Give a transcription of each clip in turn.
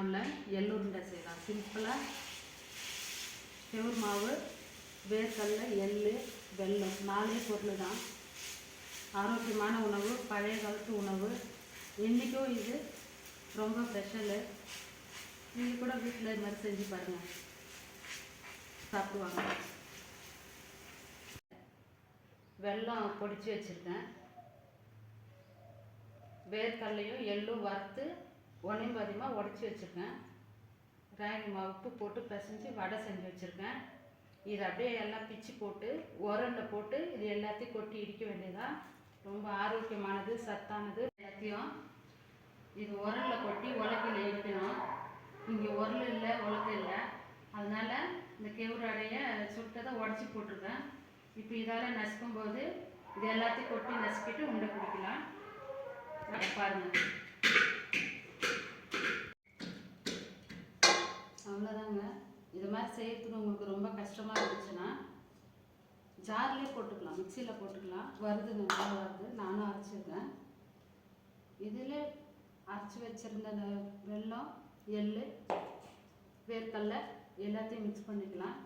எள்ளு உருண்டை செய்யலாம். சிம்பிளாக கெவுரு மாவு, வேர்க்கடலை, எள், வெல்லம் 4 பொருள் தான். ஆரோக்கியமான உணவு, பழைய காலத்து உணவு. இன்றைக்கும் இது ரொம்ப ஸ்பெஷலு. நீங்கள் கூட வீட்டில் இது மாதிரி செஞ்சு பாருங்கள், சாப்பிடுவாங்க. வெல்லம் பொடிச்சு வச்சுருக்கேன். வேர்க்கடலையும் எள்ளும் வறுத்து ஒன்றையும் பாதியமாக உடச்சி வச்சுருக்கேன். ராகி மாவு உப்பு போட்டு பிசைஞ்சு வடை செஞ்சு வச்சுருக்கேன். இது அப்படியே எல்லாம் பிச்சு போட்டு உரலில் போட்டு இது எல்லாத்தையும் கொட்டி இடிக்க வேண்டியதான். ரொம்ப ஆரோக்கியமானது, சத்தானது. எல்லாத்தையும் இது உரலில் கொட்டி உலக்கையில் இடிக்கணும். இங்கே உரல் இல்லை, உலக்கை இல்லை. அதனால் இந்த கெவுரு அடையை சுட்டதை உடச்சி போட்டிருக்கேன். இப்போ இதால் நசுக்கும் போது இது எல்லாத்தையும் கொட்டி நசுக்கிட்டு உண்டை பிடிக்கலாம். பாருங்கள், அவ்வளோதாங்க. இது மாதிரி செய்யறதுக்கு உங்களுக்கு ரொம்ப கஷ்டமாக இருந்துச்சுன்னா ஜார்லேயே போட்டுக்கலாம், மிக்சியில் போட்டுக்கலாம். வருது, நல்லா வருது. நானும் அரைச்சிருக்கேன். இதில் அரைச்சி வச்சுருந்த வெல்லம், எள், வேர்க்கடலை எல்லாத்தையும் மிக்ஸ் பண்ணிக்கலாம்.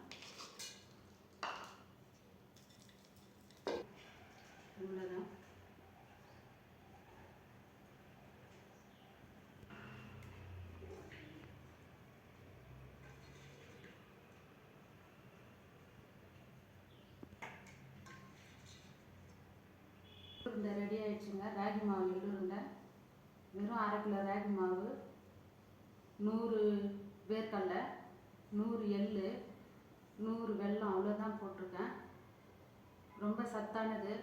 இவ்வளோதான். உருண்டை ரெடி ஆகிடுச்சுங்க. ராகி மாவு எள்ளு உருண்டை. வெறும் 1/2 கிலோ ராகி மாவு, 100 வேர்க்கடலை, 100 எள், 100 வெல்லம், அவ்வளோதான் போட்டிருக்கேன். ரொம்ப சத்தானது.